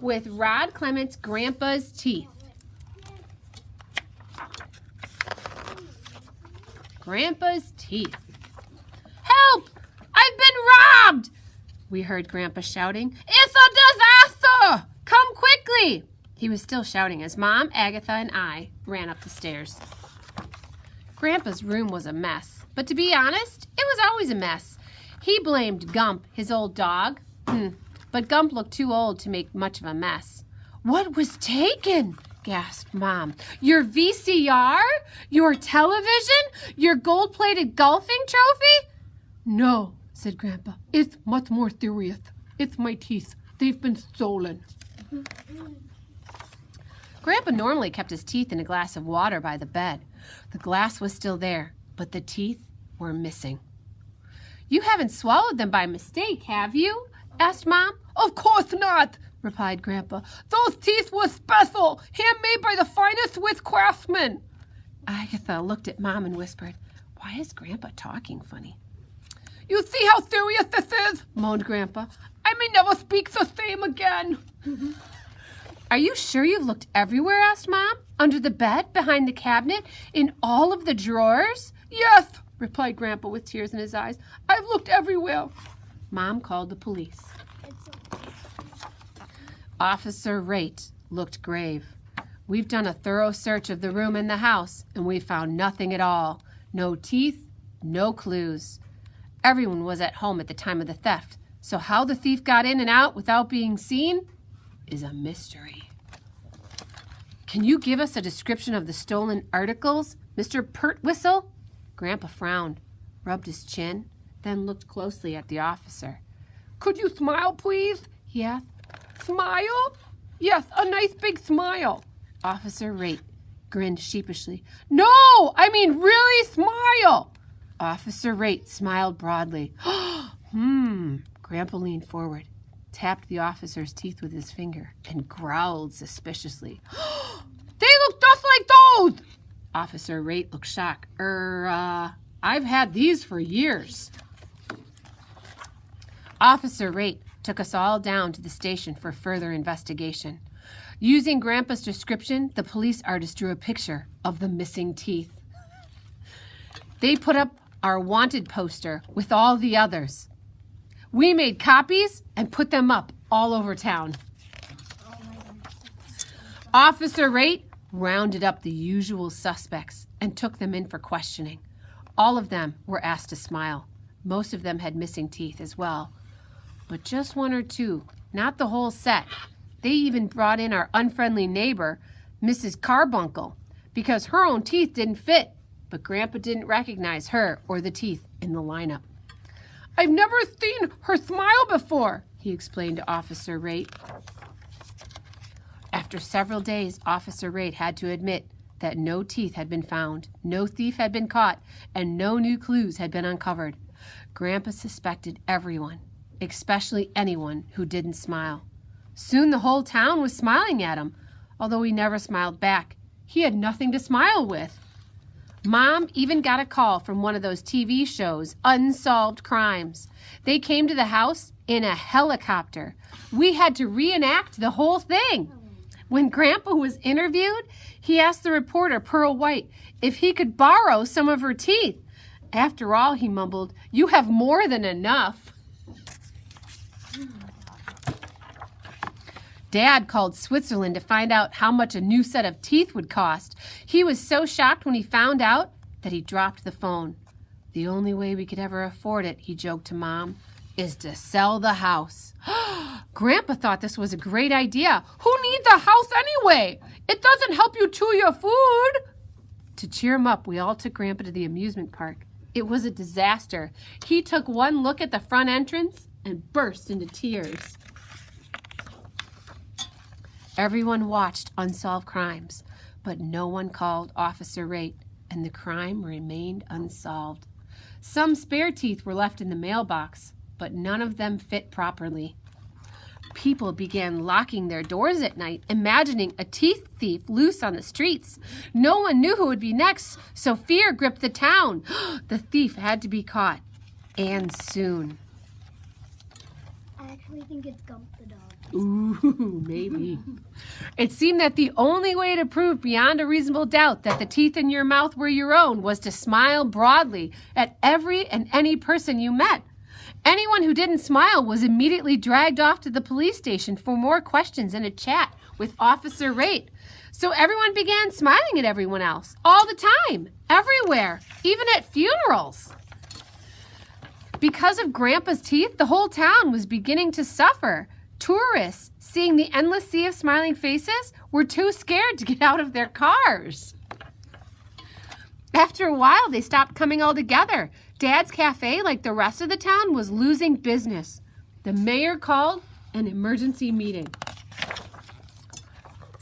with Rod Clement's grandpa's teeth. Grandpa's teeth. Help! I've been robbed! We heard Grandpa shouting. It's a disaster! Come quickly! He was still shouting as Mom, Agatha, and I ran up the stairs. Grandpa's room was a mess, but to be honest, it was always a mess. He blamed Gump, his old dog, but Gump looked too old to make much of a mess. What was taken? Gasped Mom. Your VCR? Your television? Your gold-plated golfing trophy? No, said Grandpa. It's much more serious. It's my teeth. They've been stolen. Grandpa normally kept his teeth in a glass of water by the bed. The glass was still there, but the teeth were missing. You haven't swallowed them by mistake, have you? Asked Mom. Of course not, replied Grandpa. Those teeth were special, handmade by the finest Swiss craftsmen. Agatha looked at Mom and whispered, Why is Grandpa talking funny? You see how serious this is, moaned Grandpa. I may never speak the same again. Are you sure you've looked everywhere? Asked Mom. Under the bed, behind the cabinet, in all of the drawers? Yes, replied Grandpa with tears in his eyes. I've looked everywhere. Mom called the police. Officer Raitt looked grave. We've done a thorough search of the room and the house, and we found nothing at all. No teeth, no clues. Everyone was at home at the time of the theft, so how the thief got in and out without being seen is a mystery. Can you give us a description of the stolen articles, Mr. Pertwhistle? Grandpa frowned, rubbed his chin, then looked closely at the officer. Could you smile, please? He asked. Smile? Yes, a nice big smile. Officer Raitt grinned sheepishly. No, I mean really smile. Officer Raitt smiled broadly. Grandpa leaned forward, tapped the officer's teeth with his finger, and growled suspiciously. They look just like those! Officer Raitt looked shocked. I've had these for years. Officer Raitt took us all down to the station for further investigation. Using Grandpa's description, the police artist drew a picture of the missing teeth. They put up our wanted poster with all the others. We made copies and put them up all over town. Officer Raitt rounded up the usual suspects and took them in for questioning. All of them were asked to smile. Most of them had missing teeth as well. But just one or two, not the whole set. They even brought in our unfriendly neighbor, Mrs. Carbuncle, because her own teeth didn't fit, but Grandpa didn't recognize her or the teeth in the lineup. I've never seen her smile before, he explained to Officer Raitt. After several days, Officer Raitt had to admit that no teeth had been found, no thief had been caught, and no new clues had been uncovered. Grandpa suspected everyone, especially anyone who didn't smile. Soon the whole town was smiling at him, although he never smiled back. He had nothing to smile with. Mom even got a call from one of those TV shows, Unsolved Crimes. They came to the house in a helicopter. We had to reenact the whole thing. When Grandpa was interviewed, he asked the reporter, Pearl White, if he could borrow some of her teeth. After all, he mumbled, "You have more than enough." Dad called Switzerland to find out how much a new set of teeth would cost. He was so shocked when he found out that he dropped the phone. The only way we could ever afford it, he joked to Mom, is to sell the house. Grandpa thought this was a great idea. Who needs a house anyway? It doesn't help you chew your food. To cheer him up, we all took Grandpa to the amusement park. It was a disaster. He took one look at the front entrance and burst into tears. Everyone watched Unsolved Crimes, but no one called Officer Raitt, and the crime remained unsolved. Some spare teeth were left in the mailbox, but none of them fit properly. People began locking their doors at night, imagining a teeth thief loose on the streets. No one knew who would be next, so fear gripped the town. The thief had to be caught, and soon. I actually think it's Gump the dog. Ooh, maybe. It seemed that the only way to prove beyond a reasonable doubt that the teeth in your mouth were your own was to smile broadly at every and any person you met. Anyone who didn't smile was immediately dragged off to the police station for more questions and a chat with Officer Raitt. So everyone began smiling at everyone else, all the time, everywhere, even at funerals. Because of Grandpa's teeth, the whole town was beginning to suffer. Tourists, seeing the endless sea of smiling faces, were too scared to get out of their cars. After a while, they stopped coming altogether. Dad's Cafe, like the rest of the town, was losing business. The mayor called an emergency meeting.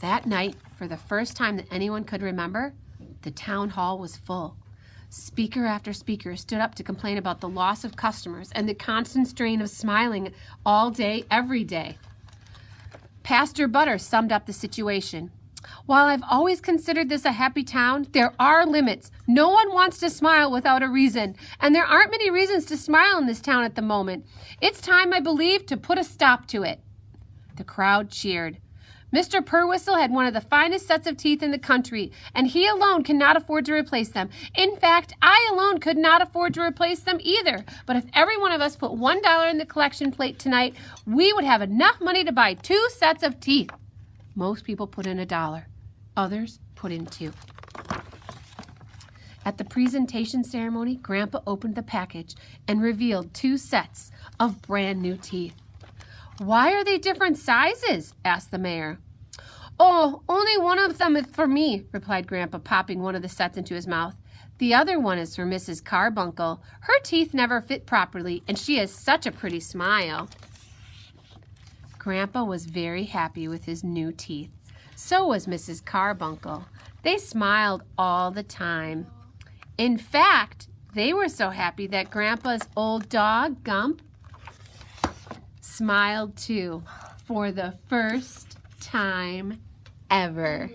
That night, for the first time that anyone could remember, the town hall was full. Speaker after speaker stood up to complain about the loss of customers and the constant strain of smiling all day, every day. Pastor Butter summed up the situation. While I've always considered this a happy town, there are limits. No one wants to smile without a reason, and there aren't many reasons to smile in this town at the moment. It's time, I believe, to put a stop to it. The crowd cheered. Mr. Purwhistle had one of the finest sets of teeth in the country, and he alone cannot afford to replace them. In fact, I alone could not afford to replace them either. But if every one of us put $1 in the collection plate tonight, we would have enough money to buy 2 sets of teeth. Most people put in $1. Others put in 2. At the presentation ceremony, Grandpa opened the package and revealed 2 sets of brand new teeth. Why are they different sizes? Asked the mayor. Oh, only one of them is for me, replied Grandpa, popping one of the sets into his mouth. The other one is for Mrs. Carbuncle. Her teeth never fit properly, and she has such a pretty smile. Grandpa was very happy with his new teeth. So was Mrs. Carbuncle. They smiled all the time. In fact, they were so happy that Grandpa's old dog, Gump, smiled too, for the first time ever.